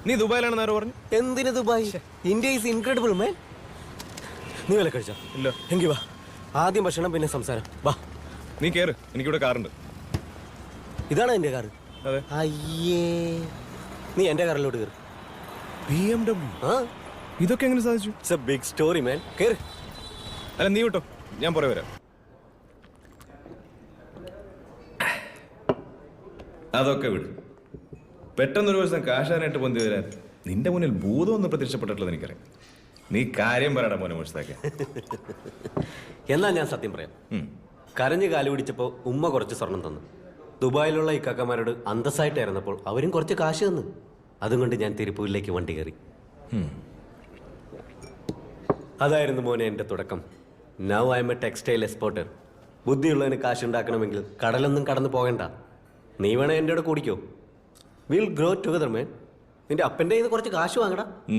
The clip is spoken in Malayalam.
നീ ദുബായിലാണെന്ന് ആരോ പറഞ്ഞു? എന്തിന് ദുബായ്? ഇന്ത്യ ഈസ് ഇൻക്രെഡിബിൾ മാൻ. നീ വില കഴിച്ചോ? ഇല്ല. എങ്കിൽ വാ, ആദ്യം ഭക്ഷണം പിന്നെ സംസാരം. വാ, നീ കേറ്, എനിക്കിവിടെ കാറുണ്ട്. ഇതാണ് എന്റെ കാറ്. അതെ. അയ്യേ, നീ എന്റെ കാറിലോട്ട് കയറി. BMW? ആ, ഇതൊക്കെ എങ്ങനെ സാധിച്ചു? ഇറ്റ്സ് എ ബിഗ് സ്റ്റോറി മാൻ. കേറ്. അല്ല നീ വിട്ടോ, ഞാൻ പുറകെ വരാം. അതൊക്കെ വിടും. പെട്ടെന്നൊരു ദിവസം കാശാനായിട്ട് പൊന്തി വരാൻ നിന്റെ മുന്നിൽ ഭൂതമൊന്നും പ്രത്യക്ഷപ്പെട്ടിട്ടുള്ളത് എനിക്കറിയാം. നീ കാര്യം പറയടാ മോനെ മുഷ്താഖെ. എന്നാ ഞാൻ സത്യം പറയാം. കരഞ്ഞ് കാല് പിടിച്ചപ്പോ ഉമ്മ കുറച്ച് സ്വർണം തന്നു. ദുബായിലുള്ള ഇക്കാക്കമാരോട് അന്തസ്സായിട്ടായിരുന്നപ്പോൾ അവരും കുറച്ച് കാശ് തന്നു. അതുകൊണ്ട് ഞാൻ തിരുപ്പൂരിലേക്ക് വണ്ടി കയറി. അതായിരുന്നു മോനെ എൻ്റെ തുടക്കം. Now I am a textile exporter. ബുദ്ധിയുള്ളതിന് കാശുണ്ടാക്കണമെങ്കിൽ കടലൊന്നും കടന്നു പോകണ്ട. നീ വേണേ എൻ്റെ കൂടെ കൂടിക്കോ. Will grow together man. നിന്റെ അപ്പൻ്റെ കയ്യിൽ നിന്ന് കുറച്ച് കാശ് വാങ്ങടാ.